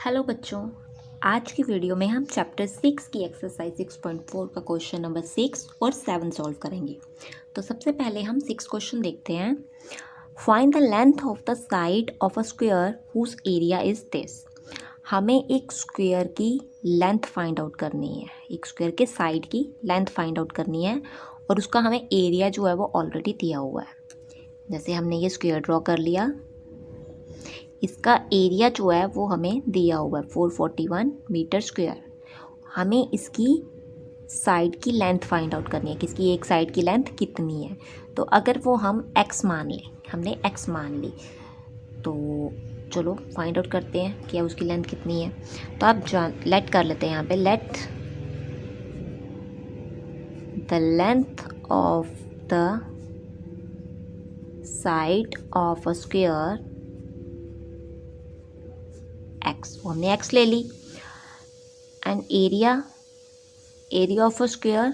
Hello बच्चों, आज की वीडियो में हम चैप्टर 6 की एक्सरसाइज 6.4 का क्वेश्चन नंबर 6 और 7 सॉल्व करेंगे। तो सबसे पहले हम 6 क्वेश्चन देखते हैं। Find the length of the side of a square whose area is this. हमें एक स्क्वायर की लेंथ फाइंड आउट करनी है, एक स्क्वायर के साइड की लेंथ फाइंड आउट करनी है और उसका हमें एरिया जो है वो ऑलरेडी दिया हुआ है। जैसे हमने ये स्क्वायर ड्रॉ कर लिया, इसका एरिया जो है वो हमें दिया हुआ है 441 मीटर स्क्वायर। हमें इसकी साइड की लेंथ फाइंड आउट करनी है, किसकी एक साइड की लेंथ कितनी है। तो अगर वो हम x मान लें, हमने x मान ली, तो चलो फाइंड आउट करते हैं कि उसकी लेंथ कितनी है। तो आप लेट कर लेते हैं यहाँ पे, let the length of the side of a square x, वो हमने x ले ली, and area of a square,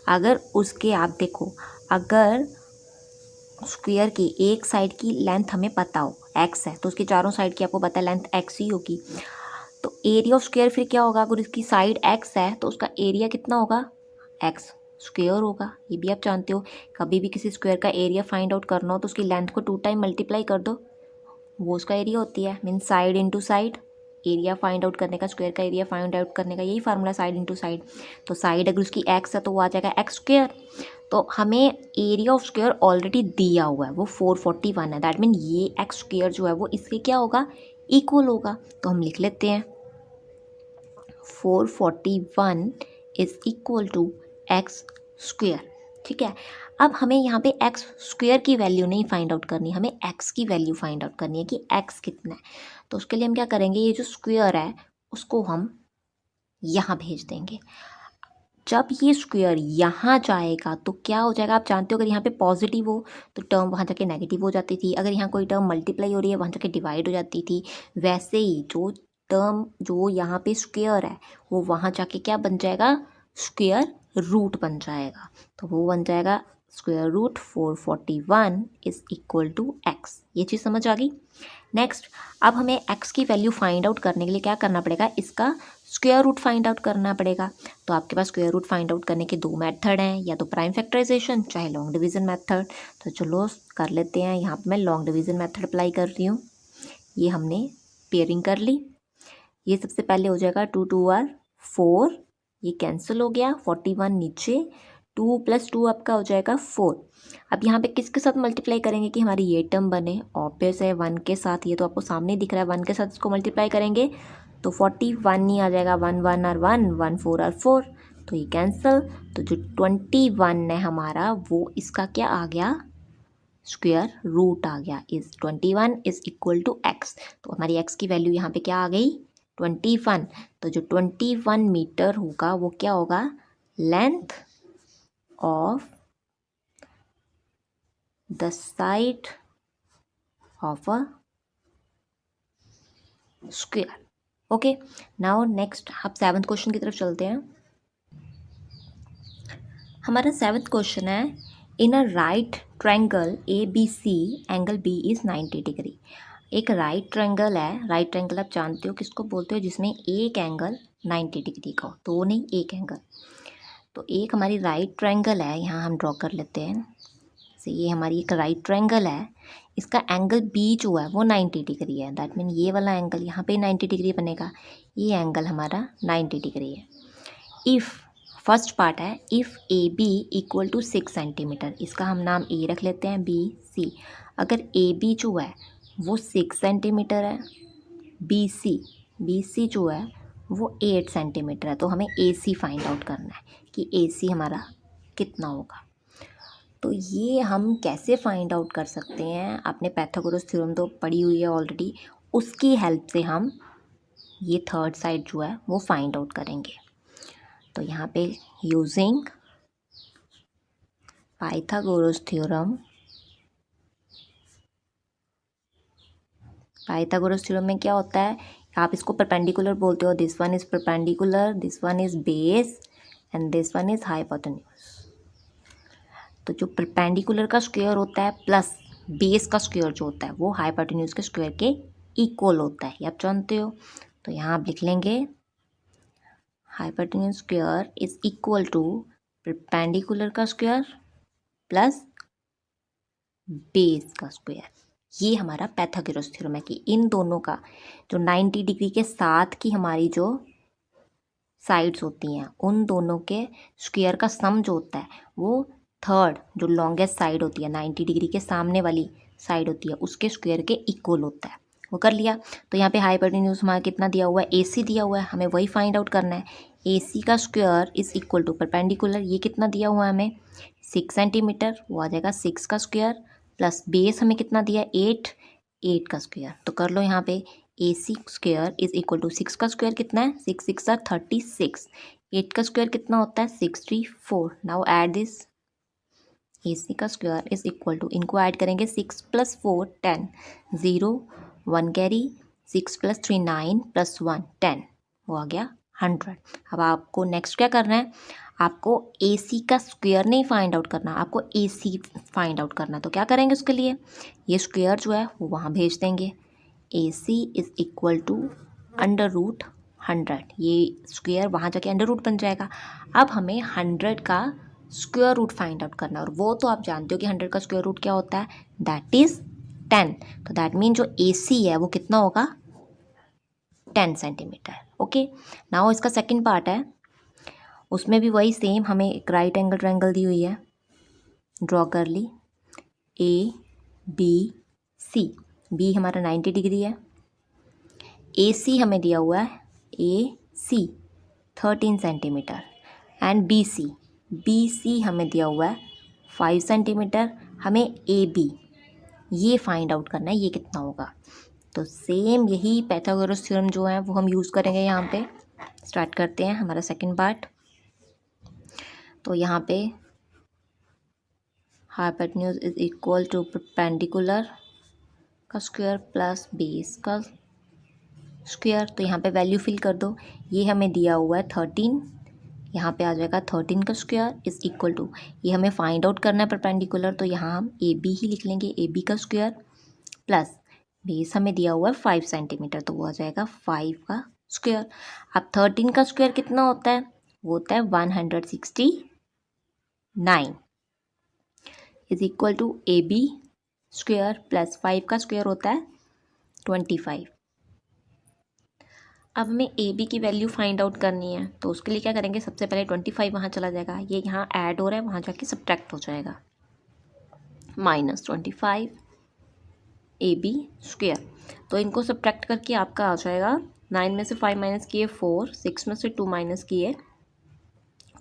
अगर उसके आप देखो, अगर स्क्वायर की एक साइड की लेंथ हमें पता हो x है तो उसकी चारों साइड की आपको पता है लेंथ x ही होगी। तो एरिया ऑफ स्क्वायर फिर क्या होगा, अगर इसकी साइड x है तो उसका एरिया कितना होगा, x स्क्वायर होगा। ये भी आप जानते हो, कभी भी किसी स्क्वायर का एरिया फाइंड आउट करना हो तो उसकी लेंथ को 2 टाइम मल्टीप्लाई कर दो, वो उसका एरिया होती है। Mean side into side, area find out करने का, स्क्वायर का एरिया फाइंड आउट करने का यही फार्मूला, साइड इंटू साइड। तो साइड अगर उसकी x है तो वो आ जाएगा x स्क्वायर। तो हमें एरिया ऑफ स्क्वायर ऑलरेडी दिया हुआ है, वो 441 है। दैट मीन ये x स्क्वायर जो है वो इसके क्या होगा, इक्वल होगा। तो हम लिख लेते हैं 441 is equal to x square. ठीक है, अब हमें यहाँ पे x स्क्वायर की वैल्यू नहीं फाइंड आउट करनी, हमें x की वैल्यू फाइंड आउट करनी है कि x कितना है। तो उसके लिए हम क्या करेंगे, ये जो स्क्वायर है उसको हम यहाँ भेज देंगे। जब ये स्क्वायर यहाँ जाएगा तो क्या हो जाएगा, आप जानते हो अगर यहाँ पे पॉजिटिव हो तो टर्म वहाँ जाके नेगेटिव हो जाती थी, अगर यहाँ कोई टर्म मल्टीप्लाई हो रही है वहाँ जाके डिवाइड हो जाती थी। वैसे ही जो टर्म जो यहाँ पे स्क्वायर है वो वहाँ जाके क्या बन जाएगा, स्क्वायर रूट बन जाएगा। तो वो बन जाएगा square root 441 is equal to x। ये चीज़ समझ आ गई। नेक्स्ट, अब हमें x की वैल्यू फाइंड आउट करने के लिए क्या करना पड़ेगा, इसका स्क्वायर रूट फाइंड आउट करना पड़ेगा। तो आपके पास स्क्वायर रूट फाइंड आउट करने के 2 मेथड हैं, या तो प्राइम फैक्टराइजेशन चाहे लॉन्ग डिवीजन मेथड। तो चलो कर लेते हैं, यहाँ पे मैं लॉन्ग डिवीजन मेथड अप्लाई कर रही हूँ। ये हमने पेयरिंग कर ली। ये सबसे पहले हो जाएगा 2 2 आर 4, ये कैंसिल हो गया, 41 नीचे, 2 + 2 आपका हो जाएगा 4। अब यहाँ पे किसके साथ मल्टीप्लाई करेंगे कि हमारी ये टर्म बने, ऑब्वियस है 1 के साथ, ये तो आपको सामने दिख रहा है, 1 के साथ इसको मल्टीप्लाई करेंगे तो 41 ही आ जाएगा, 1 1 और 1 1 4 और 4, तो ये कैंसिल। तो जो 21 है हमारा वो इसका क्या आ गया, स्क्वायर रूट आ गया। Is 21 is equal to x। तो हमारी x की वैल्यू यहाँ पे क्या आ गई, 21। तो जो 21 मीटर होगा वो क्या होगा, length of the side of a square. Okay, now next आप 7th क्वेश्चन की तरफ चलते हैं। हमारा 7th क्वेश्चन है, in a right triangle ABC angle B is 90 degree. एक राइट ट्रायंगल है, राइट ट्रायंगल आप जानते हो किसको बोलते हो, जिसमें एक एंगल 90 डिग्री का हो, तो नहीं एक एंगल। तो एक हमारी राइट ट्रायंगल है, यहाँ हम ड्रॉ कर लेते हैं। जैसे ये हमारी एक राइट ट्रायंगल है, इसका एंगल B जो है वो 90 डिग्री है। दैट मीन ये वाला एंगल यहाँ पे 90 डिग्री बनेगा, ये एंगल हमारा 90 डिग्री है। इफ़ फर्स्ट पार्ट है, if AB equal to 6 centimetre, इसका हम नाम A रख लेते हैं, BC। अगर AB जो है वो 6 सेंटीमीटर है, BC जो है वो 8 सेंटीमीटर है, तो हमें AC फाइंड आउट करना है कि AC हमारा कितना होगा। तो ये हम कैसे फाइंड आउट कर सकते हैं, आपने पाइथागोरस थ्योरम तो पढ़ी हुई है ऑलरेडी, उसकी हेल्प से हम ये थर्ड साइड जो है वो फाइंड आउट करेंगे। तो यहाँ पे using Pythagoras theorem, Pythagoras theorem में क्या होता है, आप इसको परपेंडिकुलर बोलते हो, this one is perpendicular, this one is base and this one is hypotenuse. तो जो परपेंडिकुलर का स्क्वायर होता है प्लस बेस का स्क्वायर जो होता है वो हाइपोटेन्यूज के स्क्वायर के इक्वल होता है, ये आप जानते हो। तो यहाँ आप लिख लेंगे hypotenuse square is equal to perpendicular का स्क्वायर प्लस बेस का स्क्वायर। ये हमारा पाइथागोरस थ्योरम है कि इन दोनों का जो 90 डिग्री के साथ की हमारी जो साइड्स होती हैं उन दोनों के स्क्वायर का सम जो होता है वो थर्ड जो लॉन्गेस्ट साइड होती है 90 डिग्री के सामने वाली साइड होती है उसके स्क्वायर के इक्वल होता है। वो कर लिया। तो यहाँ पे हाइपोटेन्यूज हमारा कितना दिया हुआ है, AC दिया हुआ है, हमें वही फाइंड आउट करना है। AC का square is equal to perpendicular, ये कितना दिया हुआ है हमें 6 सेंटीमीटर, वो आ जाएगा 6 का स्क्वायर प्लस बेस हमें कितना दिया है 8 का स्क्वायर। तो कर लो यहाँ पे AC square is equal to 6 का स्क्वायर कितना है 6 6 36, 8 का स्क्वायर कितना होता है 64। नाउ ऐड दिस AC का स्क्वायर इज इक्वल टू, इनको ऐड करेंगे 6 + 4 10, 0 1 कैरी, 6 + 3 9 + 1 10, वो आ गया 100। अब आपको नेक्स्ट क्या करना है, आपको AC का स्क्वायर नहीं फाइंड आउट करना, आपको AC फाइंड आउट करना। तो क्या करेंगे उसके लिए, ये स्क्वायर जो है वो वहाँ भेज देंगे। AC इज इक्वल टू √100, ये स्क्वायर वहाँ जाके अंडर रूट बन जाएगा। अब हमें 100 का स्क्वायर रूट फाइंड आउट करना है और वो तो आप जानते हो कि 100 का स्क्वायर रूट क्या होता है, दैट इज 10। तो दैट मीन जो AC है वो कितना होगा 10 सेंटीमीटर। ओके, नाउ इसका सेकंड पार्ट है, उसमें भी वही सेम, हमें एक राइट एंगल ट्रायंगल दी हुई है, ड्रॉ कर ली, ABC, B हमारा 90 डिग्री है, AC हमें दिया हुआ है AC 13 सेंटीमीटर एंड BC हमें दिया हुआ है 5 सेंटीमीटर। हमें AB ये फाइंड आउट करना है, ये कितना होगा। तो सेम यही पाइथागोरस थ्योरम जो है वो हम यूज़ करेंगे यहाँ पे। स्टार्ट करते हैं हमारा सेकंड पार्ट। तो यहाँ पे hypotenuse is equal to perpendicular का स्क्वायर प्लस बेस का स्क्वायर। तो यहाँ पे वैल्यू फिल कर दो, ये हमें दिया हुआ है 13, यहाँ पे आ जाएगा 13 का स्क्वायर इज इक्वल टू, ये हमें फाइंड आउट करना है परपेंडिकुलर, तो यहाँ हम AB ही लिख लेंगे, AB का स्क्वायर प्लस बेस हमें दिया हुआ है 5 सेंटीमीटर, तो वो आ जाएगा 5 का स्क्वायर। अब 13 का स्क्वायर कितना होता है, वो होता है 169 is equal to AB square plus 5 का स्क्वायर होता है 25। अब हमें AB की वैल्यू फाइंड आउट करनी है, तो उसके लिए क्या करेंगे, सबसे पहले 25 वहाँ चला जाएगा, ये यहाँ ऐड हो रहा है वहाँ जाके सब्ट्रैक्ट हो जाएगा, -25 AB स्क्वायर। तो इनको सब्ट्रैक्ट करके आपका आ जाएगा 9 में से 5 माइनस किए 4, 6 में से 2 माइनस किए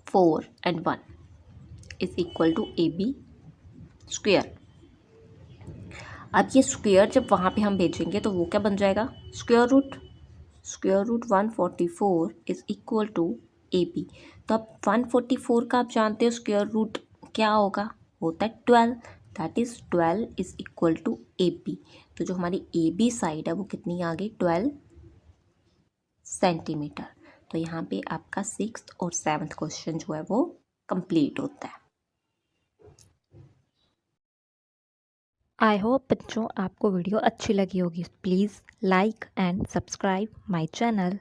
4 and 1 is equal to AB square. अब ये स्क्वायर जब वहाँ पे हम भेजेंगे तो वो क्या बन जाएगा, square root 144 is equal to AB। तो अब 144 का आप जानते हो स्क्वायर रूट क्या होगा, होता है 12, that is 12 is equal to AB। तो जो हमारी AB साइड है वो कितनी आ गई 12 सेंटीमीटर। तो यहाँ पे आपका 6th और 7th क्वेश्चन जो है वो कंप्लीट होता है। आई होप बच्चों आपको वीडियो अच्छी लगी होगी। Please like and subscribe my channel.